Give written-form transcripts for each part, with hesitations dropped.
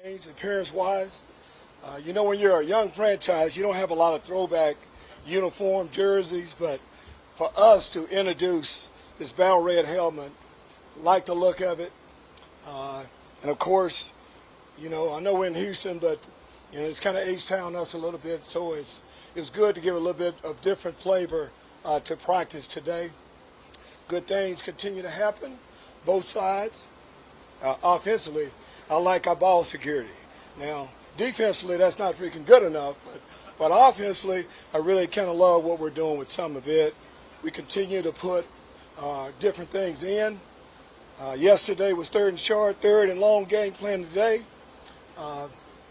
Change appearance-wise. When you're a young franchise, you don't have a lot of throwback uniform jerseys, but for us to introduce this battle red helmet, like the look of it, and of course, I know we're in Houston, but it's kind of H-Town us a little bit, so it's good to give a little bit of different flavor to practice today. Good things continue to happen, both sides. Offensively, I like our ball security. Now, defensively, that's not freaking good enough, but offensively, I really kind of love what we're doing with some of it. We continue to put different things in. Yesterday was third and short, third and long game plan today.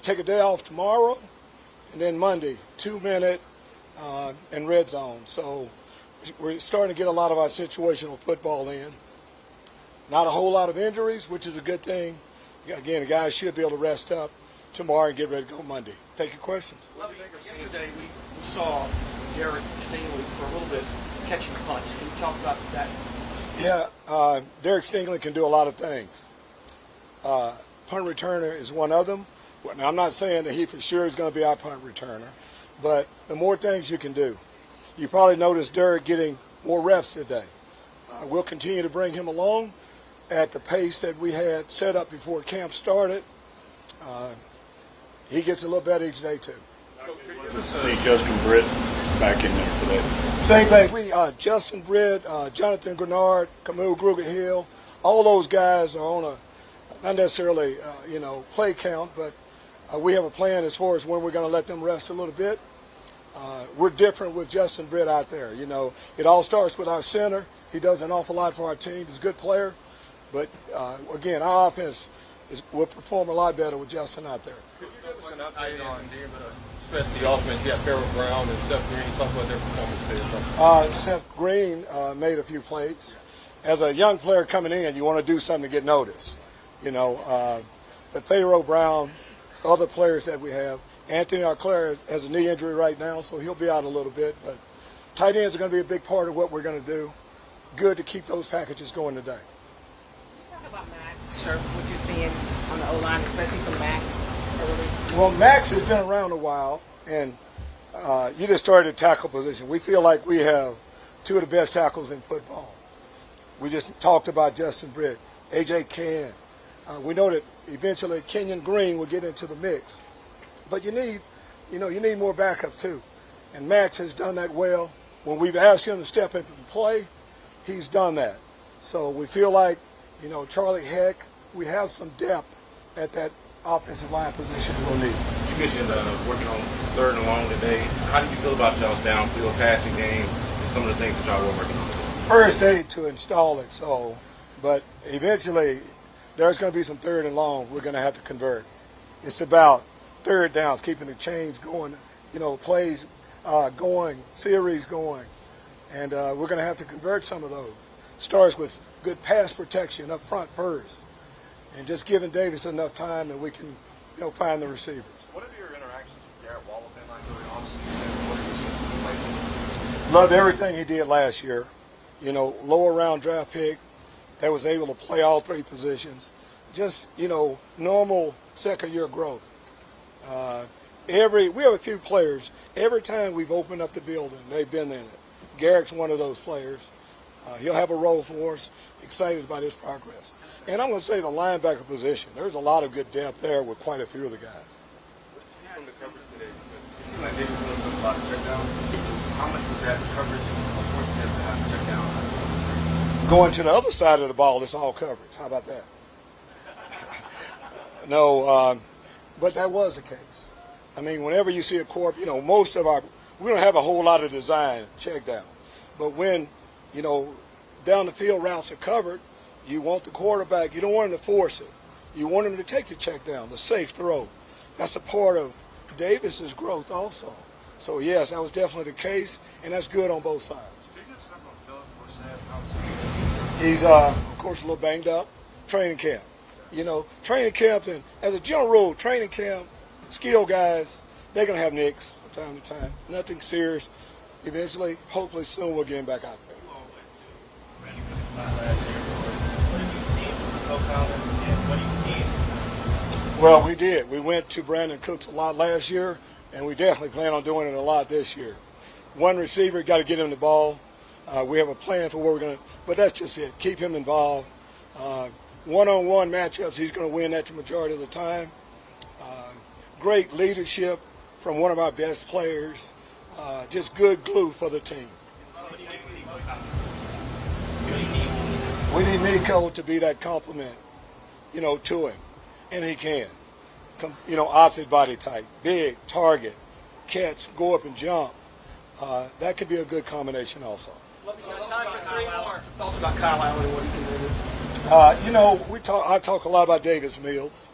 Take a day off tomorrow, and then Monday, 2-minute and red zone. So we're starting to get a lot of our situational football in. Not a whole lot of injuries, which is a good thing. Again, the guys should be able to rest up tomorrow and get ready to go Monday. Take your questions. Yesterday we saw Derek Stingley for a little bit catching punts. Can you talk about that? Yeah, Derek Stingley can do a lot of things. Punt returner is one of them. Now, I'm not saying that he for sure is going to be our punt returner, but the more things you can do. You probably noticed Derek getting more reps today. We'll continue to bring him along at the pace that we had set up before camp started. He gets a little better each day, too. See Justin Britt back in there today. Same thing. We Justin Britt, Jonathan Grenard, Kamu Grugier-Hill, all those guys are on a, not necessarily, play count, but we have a plan as far as when we're going to let them rest a little bit. We're different with Justin Britt out there. It all starts with our center. He does an awful lot for our team. He's a good player. But, again, our offense will perform a lot better with Justin out there. Could you give us an update on especially the offense? You have Farrell Brown and Seth Green. Talk about their performance there. Seth Green made a few plays. As a young player coming in, you want to do something to get noticed. But Farrell Brown, other players that we have, Anthony Arclair has a knee injury right now, so he'll be out a little bit. But tight ends are going to be a big part of what we're going to do. Good to keep those packages going today. Talk about Max, sure, what you're seeing on the O-line, especially from Max early. Well, Max has been around a while, and you just started a tackle position. We feel like we have two of the best tackles in football. We just talked about Justin Britt, A.J. Cann. We know that eventually Kenyon Green will get into the mix. But you need more backups too. And Max has done that well. When we've asked him to step into the play, he's done that. So we feel like, Charlie Heck, we have some depth at that offensive line position we'll need. You mentioned working on third and long today. How do you feel about y'all's downfield passing game and some of the things that y'all were working on today? First day to install it, but eventually there's going to be some third and long we're going to have to convert. It's about third downs, keeping the change going, plays going, series going. And we're going to have to convert some of those. Starts with good pass protection up front first, and just giving Davis enough time that we can, find the receivers. What have your interactions with Garrett Waller been like during offseason? What have you seen from him? Loved everything he did last year. Lower round draft pick that was able to play all three positions. Just, normal second-year growth. We have a few players. Every time we've opened up the building, they've been in it. Garrett's one of those players. He'll have a role for us. Excited about his progress. And I'm going to say the linebacker position. There's a lot of good depth there with quite a few of the guys. What did you see from the coverage today? It seemed like they were doing something about the check down. How much was that coverage forcing them to have to check down? Going to the other side of the ball, it's all coverage. How about that? No, but that was the case. I mean, whenever you see a corp, we don't have a whole lot of design check down. But when, down the field routes are covered, you want the quarterback, you don't want him to force it. You want him to take the check down, the safe throw. That's a part of Davis's growth also. So, yes, that was definitely the case, and that's good on both sides. He's, of course, a little banged up. Training camp. Training camps, and as a general rule, training camp, skill guys, they're going to have nicks from time to time. Nothing serious. Eventually, hopefully soon, we'll get him back out there. Well, we did. We went to Brandon Cooks a lot last year, and we definitely plan on doing it a lot this year. One receiver, got to get him the ball. We have a plan for what we're going to, but that's just it. Keep him involved. One-on-one matchups, he's going to win that the majority of the time. Great leadership from one of our best players. Just good glue for the team. We need Nico to be that compliment, to him. And he can. Opposite body type, big, target, catch, go up and jump. That could be a good combination also. Time for 3 more. Thoughts about Kyle Allen and what he can do. I talk a lot about Davis Mills,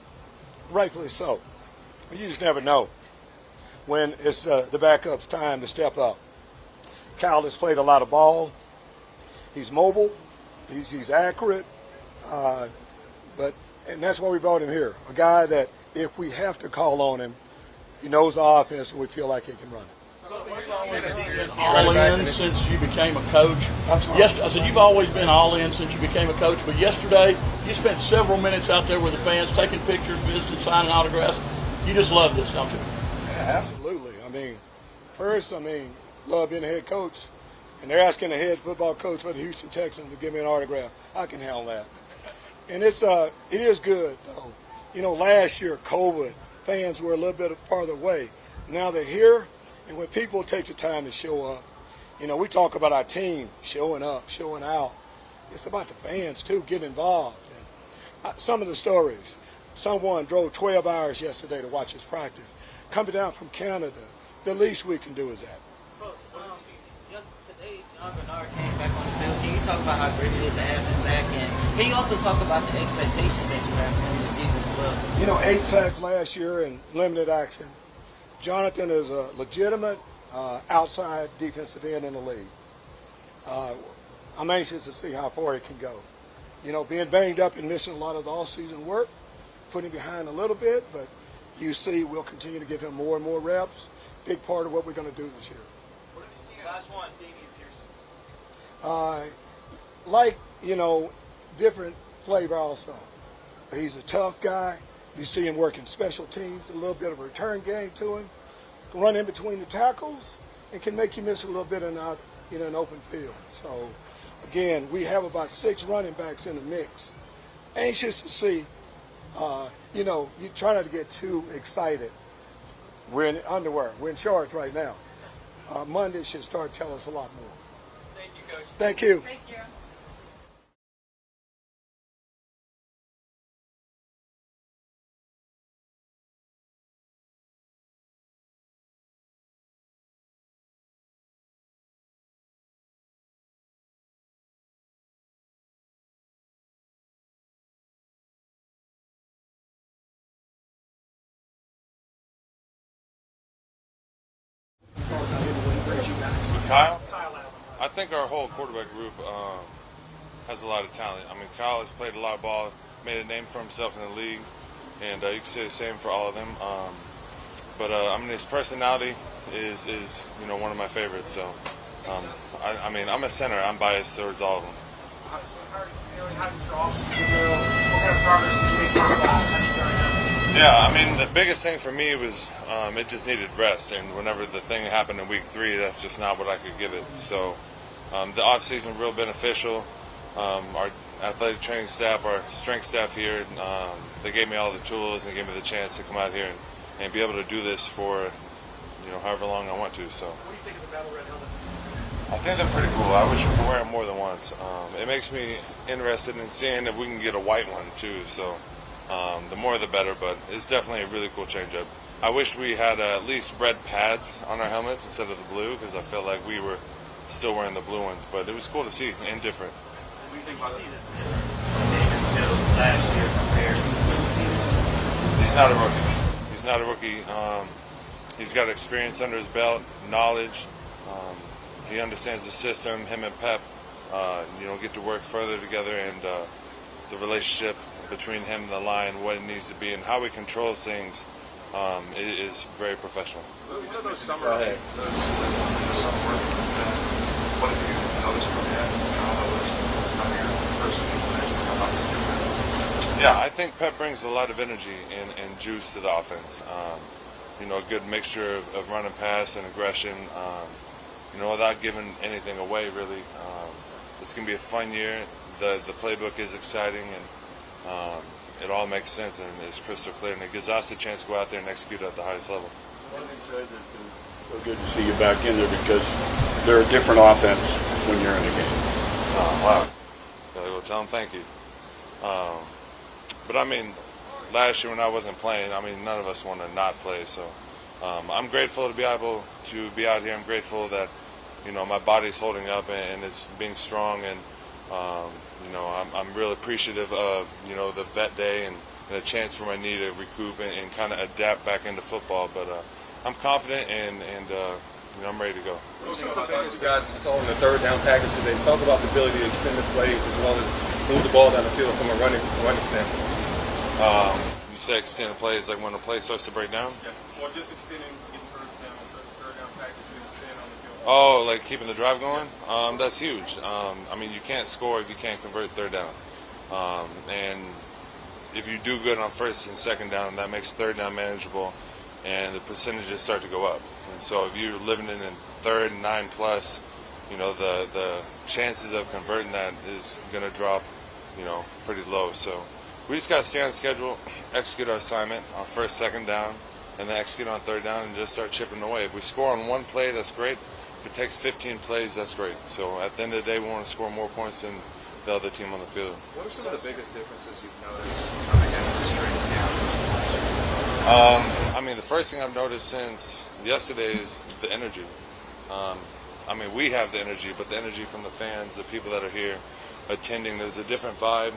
rightfully so. But you just never know when it's the backup's time to step up. Kyle has played a lot of ball. He's mobile. He's accurate. And that's why we brought him here. A guy that if we have to call on him, he knows the offense and we feel like he can run it. Been all in since you became a coach. Yes, I said you've always been all in since you became a coach. But yesterday, you spent several minutes out there with the fans, taking pictures, visiting, signing autographs. You just love this, don't you? Yeah, absolutely. First, love being a head coach, and they're asking the head football coach for the Houston Texans to give me an autograph. I can handle that. And it is good though. Last year, COVID, fans were a little bit farther away. Now they're here. And when people take the time to show up, we talk about our team showing up, showing out. It's about the fans, too, getting involved. And some of the stories, someone drove 12 hours yesterday to watch his practice. Coming down from Canada, the least we can do is that. Coach, today, John Bernard came back on the field. Can you talk about how great it is to have him back? And can you also talk about the expectations that you have for him this season as well? 8 sacks last year in limited action. Jonathan is a legitimate outside defensive end in the league. I'm anxious to see how far he can go. Being banged up and missing a lot of the off-season work, putting him behind a little bit, but you see we'll continue to give him more and more reps. Big part of what we're going to do this year. What have you seen? Last one, Damian Pearson's. Different flavor also. He's a tough guy. You see him working special teams, a little bit of a return game to him, can run in between the tackles, and can make you miss a little bit in an open field. So, again, we have about 6 running backs in the mix. Anxious to see, you try not to get too excited. We're in underwear. We're in shorts right now. Monday should start telling us a lot more. Thank you, Coach. Thank you. Thank you. Kyle? I think our whole quarterback group has a lot of talent. Kyle has played a lot of ball, made a name for himself in the league, and you can say the same for all of them. But his personality is one of my favorites. So, I'm a center. I'm biased towards all of them. How are you feeling? How did your offseason go? What kind of progress did you make on the guys? How do you carry out? Yeah, the biggest thing for me was it just needed rest, and whenever the thing happened in week 3, that's just not what I could give it. So the off-season was real beneficial. Our athletic training staff, our strength staff here, they gave me all the tools and gave me the chance to come out here and be able to do this for however long I want to. So. What do you think of the Battle Red helmet? I think they're pretty cool. I wish we could wear them more than once. It makes me interested in seeing if we can get a white one too. So. The more the better, but it's definitely a really cool change-up. I wish we had at least red pads on our helmets instead of the blue, because I felt like we were still wearing the blue ones, but it was cool to see and different. What do you think about Davis Mills last year compared to this season? He's not a rookie. He's not a rookie. He's got experience under his belt, knowledge. He understands the system. Him and Pep, get to work further together, and the relationship between him and the line, what it needs to be, and how he controls things is very professional. What are those summer what have you noticed from him? How your first Yeah, I think Pep brings a lot of energy and juice to the offense. You know, a good mixture of run and pass and aggression. You know, without giving anything away, really. It's going to be a fun year. The playbook is exciting, and it all makes sense and is crystal clear. And it gives us a chance to go out there and execute at the highest level. One thing said that it's so good to see you back in there because they're a different offense when you're in a game. Oh, wow. Gotta go tell them thank you. But I mean, last year when I wasn't playing, I mean, none of us want to not play. So I'm grateful to be able to be out here. I'm grateful that, you know, my body's holding up and it's being strong. And, you know, I'm really appreciative of, you know, the vet day and a chance for my knee to recoup and kind of adapt back into football. But I'm confident and you know, I'm ready to go. What are some of the things you guys saw in the third down package today? Talk about the ability to extend the plays as well as move the ball down the field from a running standpoint. You say extended plays like when a play starts to break down? Yeah, or just extending, getting first down, third down package, and staying on the field. Oh, like keeping the drive going? That's huge. I mean, you can't score if you can't convert third down. And if you do good on first and second down, that makes third down manageable, and the percentages start to go up. And so if you're living in third and 9+, you know, the chances of converting that is going to drop, you know, pretty low. So we just got to stay on schedule, execute our assignment on first, second down, and then execute on third down and just start chipping away. If we score on one play, that's great. If it takes 15 plays, that's great. So at the end of the day, we want to score more points than the other team on the field. What are some of the biggest differences you've noticed coming into the string now? I mean, the first thing I've noticed since yesterday is the energy. I mean, we have the energy, but the energy from the fans, the people that are here attending, there's a different vibe.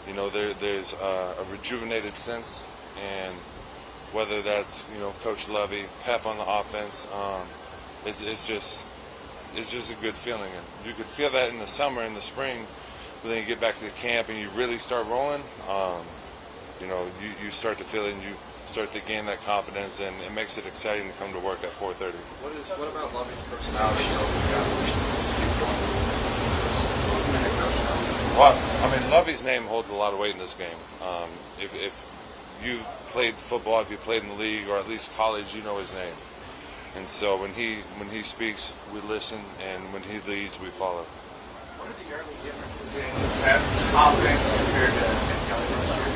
You know, there's a rejuvenated sense, and whether that's, you know, Coach Lovie, Pep on the offense, it's just a good feeling. And you could feel that in the summer, in the spring, but then you get back to the camp and you really start rolling. You know, you start to feel it and you start to gain that confidence, and it makes it exciting to come to work at 4:30. What about Lovie's personality? Well, I mean, Lovie's name holds a lot of weight in this game. If you've played football, if you played in the league or at least college, you know his name. And so when he speaks, we listen, and when he leads, we follow. What are the early differences in Pep's offense compared to Tim Kelly this year?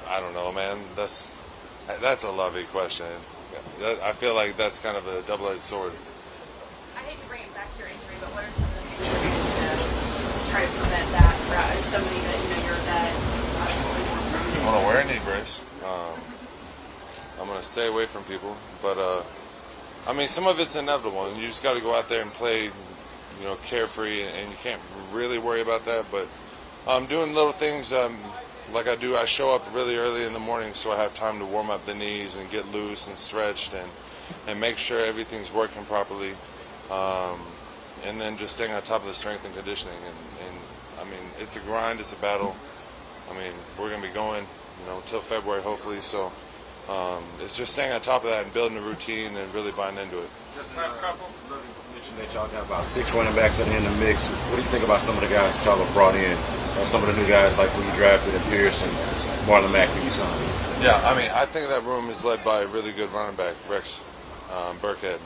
I don't know, man. That's a Lovie question. I feel like that's kind of a double-edged sword. I hate to bring it back to your injury, but what are some of the things that you try to prevent that? As somebody that, you know, you're that obviously more prone. I'm going to wear a knee brace. I'm going to stay away from people. But, I mean, some of it's inevitable, and you just got to go out there and play, you know, carefree, and you can't really worry about that. But I'm doing little things like I do. I show up really early in the morning so I have time to warm up the knees and get loose and stretched and make sure everything's working properly. And then just staying on top of the strength and conditioning. And I mean, it's a grind, it's a battle. I mean, we're going to be going, you know, till February hopefully. So it's just staying on top of that and building a routine and really buying into it. Just last couple. Mentioned that y'all got about 6 running backs in the mix. What do you think about some of the guys that y'all have brought in? Some of the new guys like who you drafted and Pierce and Marlon Mack who you signed? Yeah, I mean, I think that room is led by a really good running back, Rex Burkhead.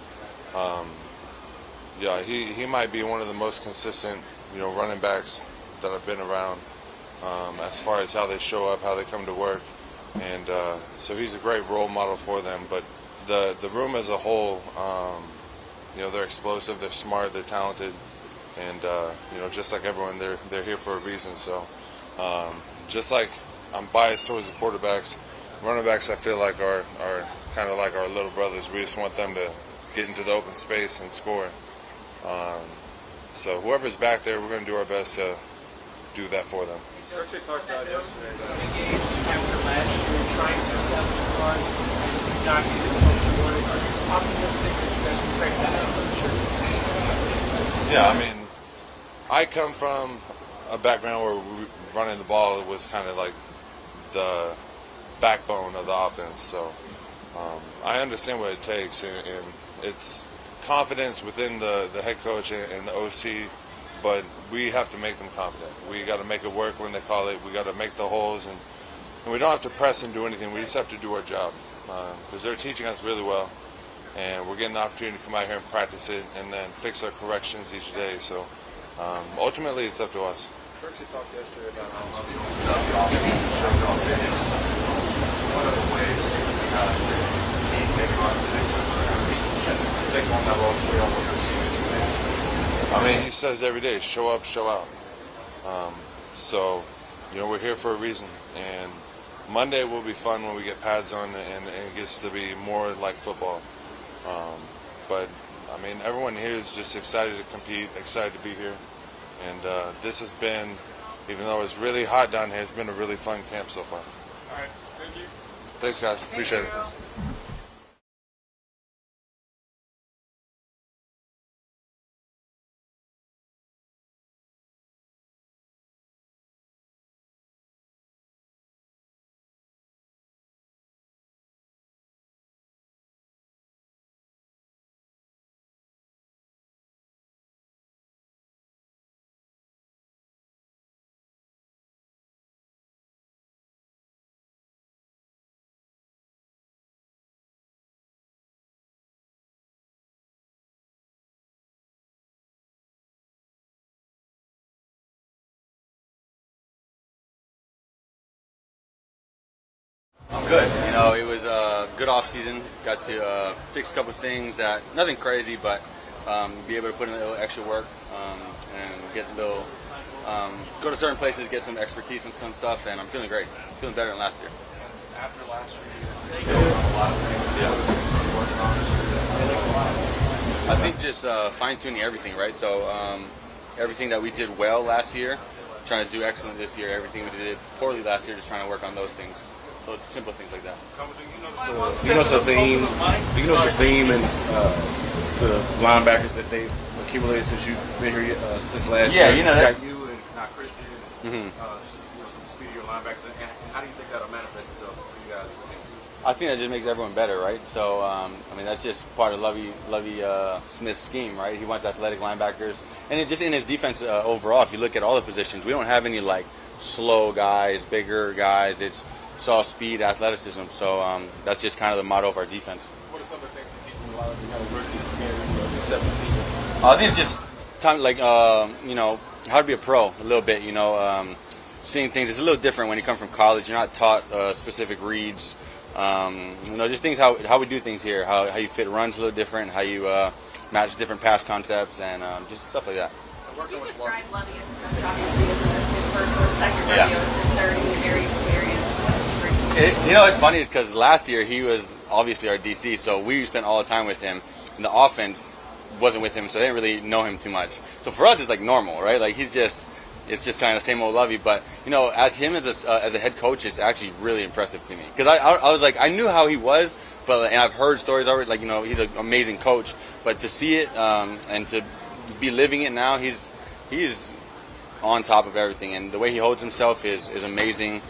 Yeah, he might be one of the most consistent, you know, running backs that I've been around as far as how they show up, how they come to work. And so he's a great role model for them. But the room as a whole, you know, they're explosive, they're smart, they're talented. And, you know, just like everyone, they're here for a reason. So just like I'm biased towards the quarterbacks, running backs I feel like are kind of like our little brothers. We just want them to get into the open space and score. So whoever's back there, we're going to do our best to do that for them. First they talked about yesterday. Game after last year, trying to establish a run, not get the coach you wanted. Are you optimistic that you guys can break that out for sure? Yeah, I mean, I come from a background where running the ball was kind of like the backbone of the offense. So I understand what it takes, and it's confidence within the head coach and the OC but we have to make them confident. We got to make it work when they call it. We got to make the holes, and we don't have to press and do anything. We just have to do our job because they're teaching us really well, and we're getting the opportunity to come out here and practice it and then fix our corrections each day. So ultimately, it's up to us. Percy talked yesterday about how Lovie opened up the offense, showed off videos. What are the ways maybe on the next I think on that role show up with the seats too. I mean, he says every day, show up, show out. So, we're here for a reason. And Monday will be fun when we get pads on and it gets to be more like football. But, I mean, everyone here is just excited to compete, excited to be here. And this has been, even though it's really hot down here, it's been a really fun camp so far. All right. Thank you. Thanks, guys. Appreciate it. I'm good. It was a good off season. Got to fix a couple things that nothing crazy, but be able to put in a little extra work and get a little go to certain places, get some expertise and some stuff, and I'm feeling great. Feeling better than last year. After last year, you a lot of things. I think just fine tuning everything, right? So everything that we did well last year, trying to do excellent this year. Everything we did poorly last year, just trying to work on those things. So simple things like that. Do you notice a theme? Do you notice a theme in the linebackers that they've accumulated since you've been here since last year? Yeah, got you and not Christian, and some speedier linebackers. And how do you think that'll manifest itself for you guys as a team? I think that just makes everyone better, right? So that's just part of Lovie Smith's scheme, right? He wants athletic linebackers, and it just in his defense overall. If you look at all the positions, we don't have any slow guys, bigger guys. It's all speed, athleticism. So that's just kind of the motto of our defense. What are some of the things that teach you a lot of rookies in the seventh season? I think it's just time, how to be a pro a little bit. Seeing things. It's a little different when you come from college. You're not taught specific reads. Just things how we do things here. How you fit runs a little different. How you match different pass concepts and just stuff like that. So you described Lovie as a coach, obviously. This is his first or second rodeo. It's his third. He's very experienced. It's funny is because last year he was obviously our DC, so we spent all the time with him, and the offense wasn't with him, so they didn't really know him too much. So for us, it's normal, right? It's just kind of the same old Lovie. But as him as a head coach, it's actually really impressive to me because I was I knew how he was, and I've heard stories already. He's an amazing coach, but to see it and to be living it now, he's on top of everything, and the way he holds himself is amazing.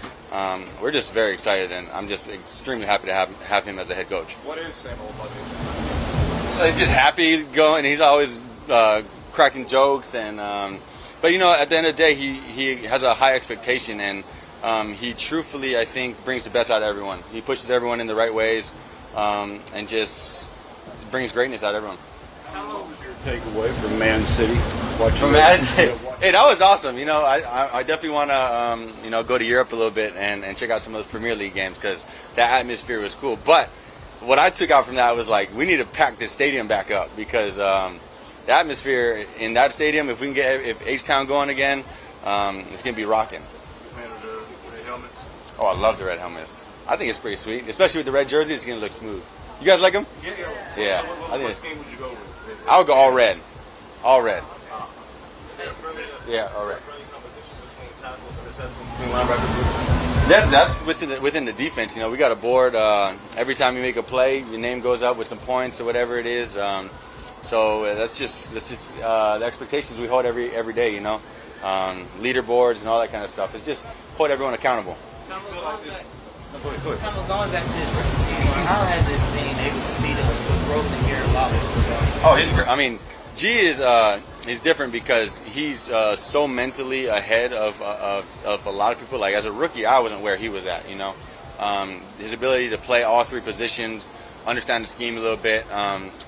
We're just very excited, and I'm just extremely happy to have him as a head coach. What is same old Lovie? Just happy going. He's always cracking jokes, and but at the end of the day, he has a high expectation, and he truthfully, I think, brings the best out of everyone. He pushes everyone in the right ways, and just brings greatness out of everyone. How long was your takeaway from Man City? Hey, that was awesome. I definitely want to go to Europe a little bit and check out some of those Premier League games because that atmosphere was cool. But what I took out from that was we need to pack this stadium back up because the atmosphere in that stadium, if we can get H-Town going again, it's gonna be rocking. Fan of the red helmets? Oh, I love the red helmets. I think it's pretty sweet, especially with the red jersey. It's gonna look smooth. You guys like them? Yeah. So what scheme would you go with? I would go all red. All red. Yeah, all red. That's within the defense. We got a board. Every time you make a play, your name goes up with some points or whatever it is. So that's just the expectations we hold every day. Leaderboards and all that kind of stuff. It's just hold everyone accountable. Going back to his rookie season, how has it been able to see the growth in Garrett Wallace? Oh, he's great. I mean, G is he's different because he's so mentally ahead of a lot of people. Like as a rookie, I wasn't where he was at. You know, his ability to play all three positions, understand the scheme a little bit,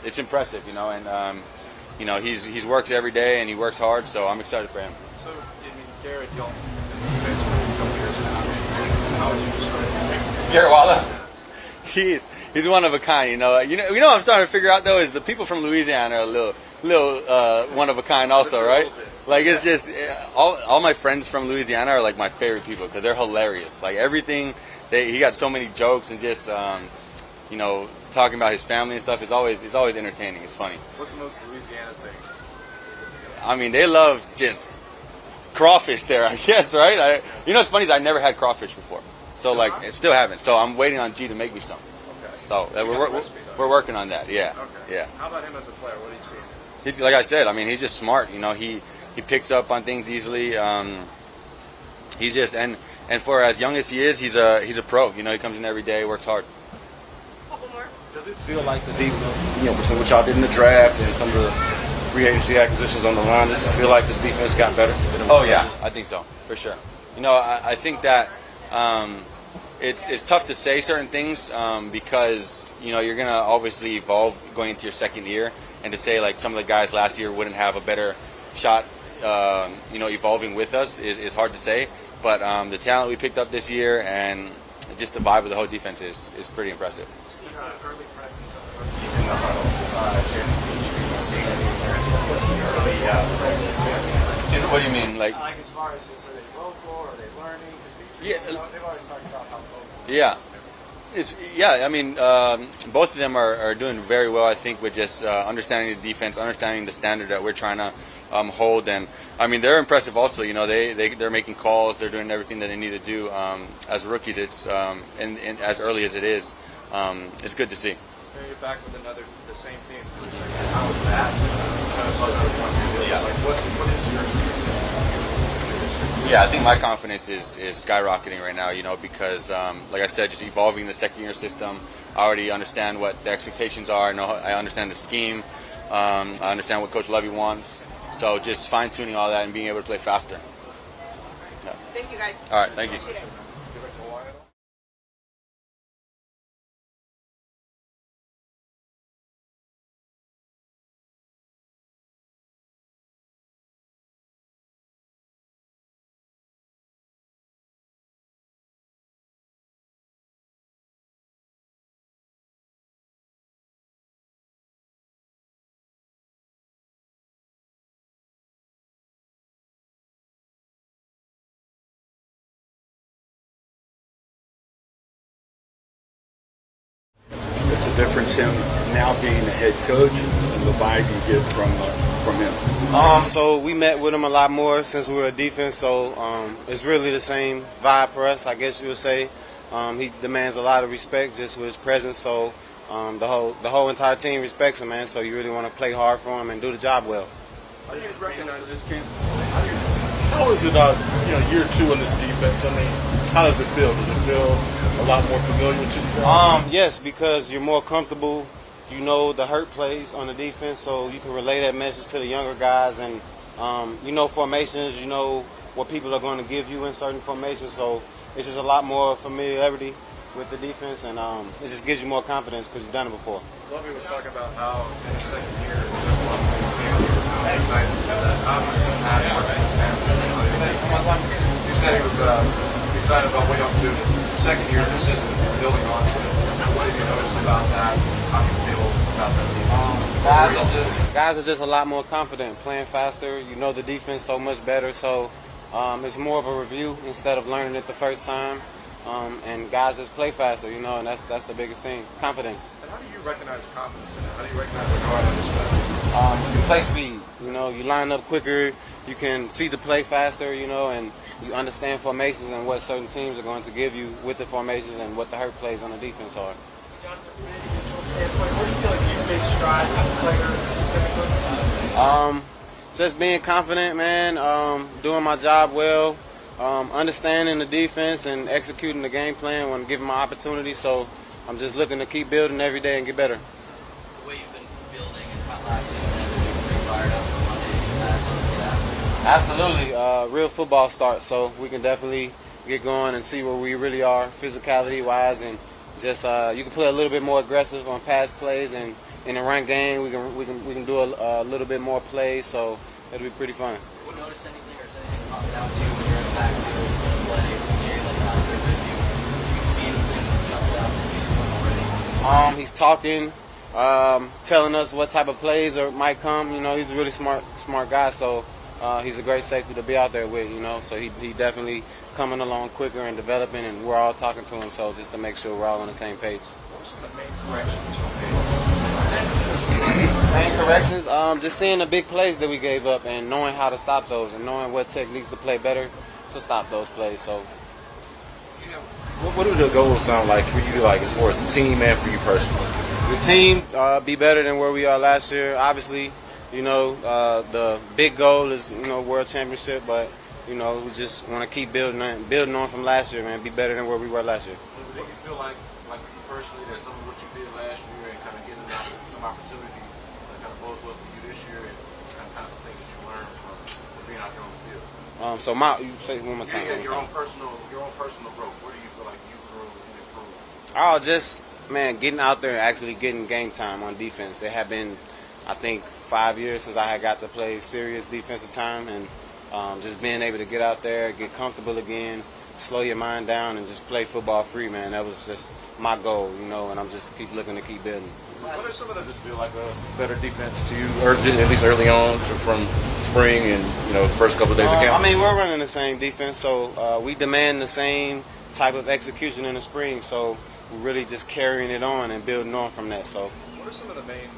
it's impressive. You know, and you know he's works every day and he works hard. So I'm excited for him. So, I mean, Garrett, y'all been basically a couple years now. How would you describe him? Garrett Waller, he's one of a kind. You know what I'm starting to figure out though is the people from Louisiana are a little one of a kind also, right? Like it's just all my friends from Louisiana are like my favorite people because they're hilarious. Like everything, he got so many jokes and just you know talking about his family and stuff. It's always entertaining. It's funny. What's the most Louisiana thing? I mean, they love just crawfish there, I guess, right? You know what's funny is I never had crawfish before, so like I still haven't. So I'm waiting on G to make me some. Okay. So we're working on that. Yeah. Okay. Yeah. How about him as a player? What do you see? He's, like I said, I mean, he's just smart. You know, he picks up on things easily. He's just and for as young as he is, he's a pro. You know, he comes in every day, works hard. Couple more. Does it feel like the deep, between what y'all did in the draft and some of the free agency acquisitions on the line, does it feel like this defense got better? Oh yeah, I think so for sure. You know, I think that it's tough to say certain things because you know you're gonna obviously evolve going into your second year. And to say like some of the guys last year wouldn't have a better shot, evolving with us is hard to say. But the talent we picked up this year and just the vibe of the whole defense is pretty impressive. Early presence of the rookies in the huddle, what's the early presence there? What do you mean, like? Like as far as just are they vocal, are they learning? Because Yeah. they've always talked about how vocal. Yeah. I mean, both of them are doing very well, I think, with just understanding the defense, understanding the standard that we're trying to hold. And, I mean, they're impressive also. You know, they're making calls. They're doing everything that they need to do. As rookies, it's and as early as it is, it's good to see. You're back with the same team. How is that? Yeah. Like, what is your Yeah, I think my confidence is skyrocketing right now, you know, because, like I said, just evolving the second-year system. I already understand what the expectations are. I understand the scheme. I understand what Coach Lovie wants. So just fine-tuning all that and being able to play faster. Yeah. Thank you guys. All right, thank you. Appreciate it. It's a difference him now being the head coach and the vibe you get from him. So we met with him a lot more since we were a defense. So it's really the same vibe for us, I guess you would say. He demands a lot of respect just with his presence. So the whole entire team respects him, man. So you really want to play hard for him and do the job well. How do you recognize this camp? How is it, year two in this defense? I mean, how does it feel? Does it feel a lot more familiar to you guys? Yes, because you're more comfortable. You know the hurt plays on the defense, so you can relay that message to the younger guys. And you know formations, you know what people are going to give you in certain formations. So it's just a lot more familiarity with the defense, and it just gives you more confidence because you've done it before. Lovie was talking about how in his second year there's a lot more failure. I was excited for that. Obviously, he said he was excited about what y'all do the second year of the system, building on to it. What have you noticed about that? How do you feel about that? Guys are just a lot more confident, playing faster. You know the defense so much better, so it's more of a review instead of learning it the first time. And guys just play faster, you know, and that's the biggest thing, confidence. And how do you recognize confidence in it? How do you recognize a guard on this play? You play speed, you know, you line up quicker, you can see the play faster, you know, and you understand formations and what certain teams are going to give you with the formations and what the hurt plays on the defense are. John, from an individual standpoint, where do you feel like you've made strides as a player specifically? Just being confident, man, doing my job well, understanding the defense and executing the game plan when given my opportunity. So I'm just looking to keep building every day and get better. The way you've been building and how last season had the big 3-5 Absolutely. Real football starts, so we can definitely get going and see where we really are physicality-wise, and just you can play a little bit more aggressive on pass plays, and in the run game we can do a little bit more plays, so it'll be pretty fun. Have you noticed anything or is anything popping out to you when you're in the backfield playing with Jalen out there with you? Do you see anything that jumps out that he's doing already? He's talking, telling us what type of plays might come. You know, he's a really smart guy, so he's a great safety to be out there with. You know, so he definitely coming along quicker and developing, and we're all talking to him. So just to make sure we're all on the same page. What were some of the main corrections you made? Main corrections, just seeing the big plays that we gave up and knowing how to stop those and knowing what techniques to play better to stop those plays. So, What do the goals sound like for you, like as far as the team and for you personally? the team be better than where we are last year. Obviously, you know, the big goal is, you know, world championship, but you know, we just want to keep building on from last year, man. Be better than where we were last year. Do you feel like for you personally, that some of what you did last year and kind of getting some opportunity that kind of bodes well for you this year, and kind of some things that you learned from being out there on the field? So you say it one more time. Your own personal growth. Where do you feel like you grew and improved? Oh, just, man, getting out there and actually getting game time on defense. There have been, I think, 5 years since I had got to play serious defensive time, and just being able to get out there, get comfortable again, slow your mind down, and just play football free, man. That was just my goal, you know, and I'm just looking to keep building. What are some of those just feel like a better defense to you, or just at least early on from spring and, you know, the first couple of days of camp? I mean, we're running the same defense, so we demand the same type of execution in the spring, so we're really just carrying it on and building on from that. So, What are some of the main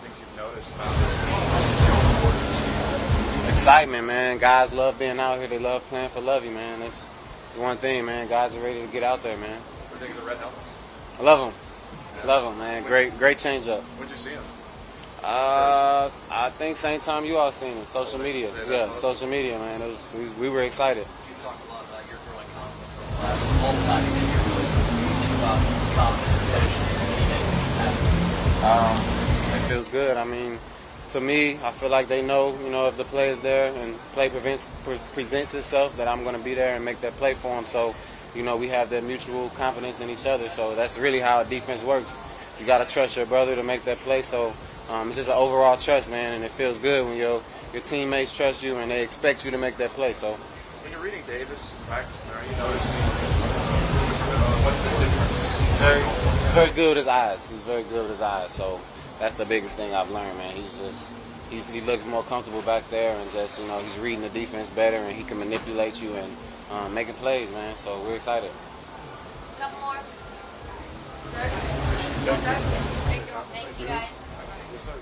things you've noticed about this team since you're on board this year? excitement, man. Guys love being out here. They love playing for Lovie, man. It's one thing, man. Guys are ready to get out there, man. What do you think of the red helmets? I love them. Love them, man. Great change up. When'd you see them? I think same time you all seen it. Social media. Yeah, social media, man. We were excited. You talked a lot about your growing confidence over the last all the time you've been here. Really, what do you think about confidence and coaches and your teammates having? It feels good. I mean, to me, I feel like they know, you know, if the play is there and play presents itself, that I'm going to be there and make that play for them. So, you know, we have that mutual confidence in each other. So that's really how defense works. You got to trust your brother to make that play. So it's just an overall trust, man, and it feels good when your teammates trust you and they expect you to make that play. So When you're reading Davis in practice, are you noticing what's the difference? he's very good with his eyes. He's very good with his eyes. So that's the biggest thing I've learned, man. He looks more comfortable back there, and just, you know, he's reading the defense better, and he can manipulate you and making plays, man. So we're excited. Couple more. Thank you. Thank you guys. Yes, sir.